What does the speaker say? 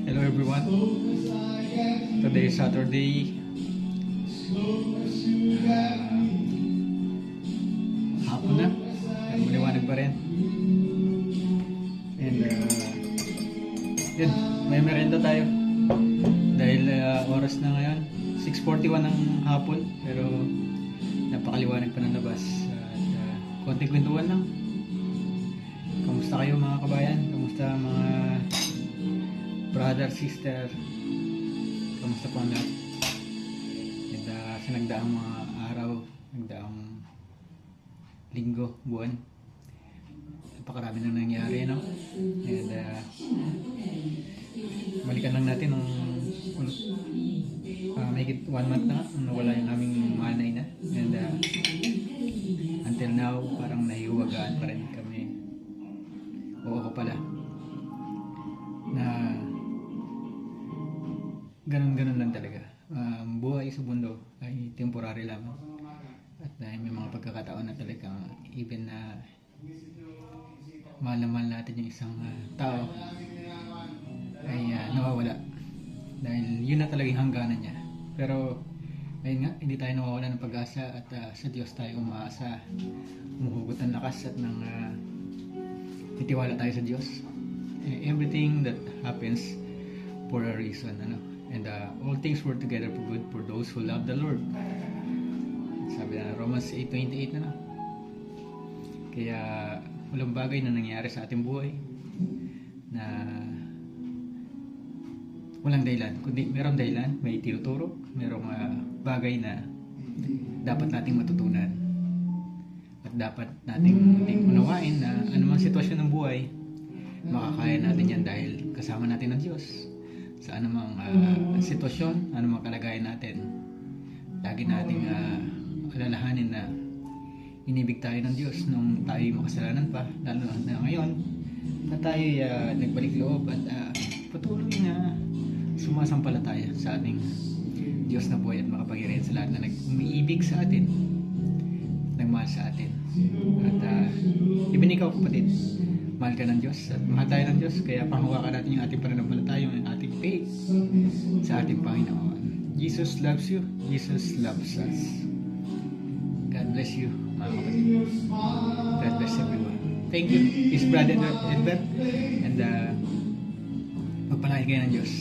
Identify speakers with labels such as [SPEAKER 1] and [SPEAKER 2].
[SPEAKER 1] Hello everyone. Today is Saturday. Hapon na. Maliwanag pa rin. And yun, may merienda tayo. Dahil oras na ngayon, 6:41 ng hapon. Pero napakaliwanag pa ng labas. At konting kwentuhan lang. Kamusta kayo mga kabayan? Kamusta mga brother, sister? Kamusta po ang lahat? And sa nagdaang mga araw, nagdaang linggo, buwan, napakarami na nangyari, no? And balikan lang natin nung mahigit 1 month na nung nawala yung aming mahal na ina. And until now, parang nahiwagaan pa rin kami. Oo ko pala na ganun lang talaga. Buhay sa mundo ay temporary lamang. At may mga pagkakataon na talagang even na mahal na mahal natin yung isang tao ay nawawala. Dahil yun na talaga yung hangganan niya. Pero ayun nga, hindi tayo nawawala ng pag-asa at sa Diyos tayo umaasa. Umuhugot ng lakas at ng titiwala tayo sa Diyos. Everything that happens for a reason, ano? And all things work together for good for those who love the Lord. Sabi na Romans 8:28 na. Kaya walang bagay na nangyari sa ating buhay na walang dahilan. Kundi merong dahilan, may tinuturo, merong bagay na dapat nating matutunan. At dapat nating unawain na anumang sitwasyon ng buhay, makakaya natin yan dahil kasama natin ang Diyos. Sa anumang sitwasyon, anumang kalagayan natin, lagi nating alalahanin na inibig tayo ng Diyos nung tayo makasalanan pa, lalo na ngayon na tayo nagbalik loob at patuloy na sumasampalataya sa ating Diyos na buhay at makapangyarihan sa lahat na umiibig sa atin, nagmahal sa atin. At even ikaw kapatid, mahal ka ng Diyos at mahal tayo ng Diyos, kaya panghawakan natin yung ating pananampalataya, yung ating faith sa ating Panginoon. Jesus loves you. Jesus loves us. God bless you mga kapatid. God bless everyone. Thank you. His brother Edbert, and magpalain kayo ng Diyos.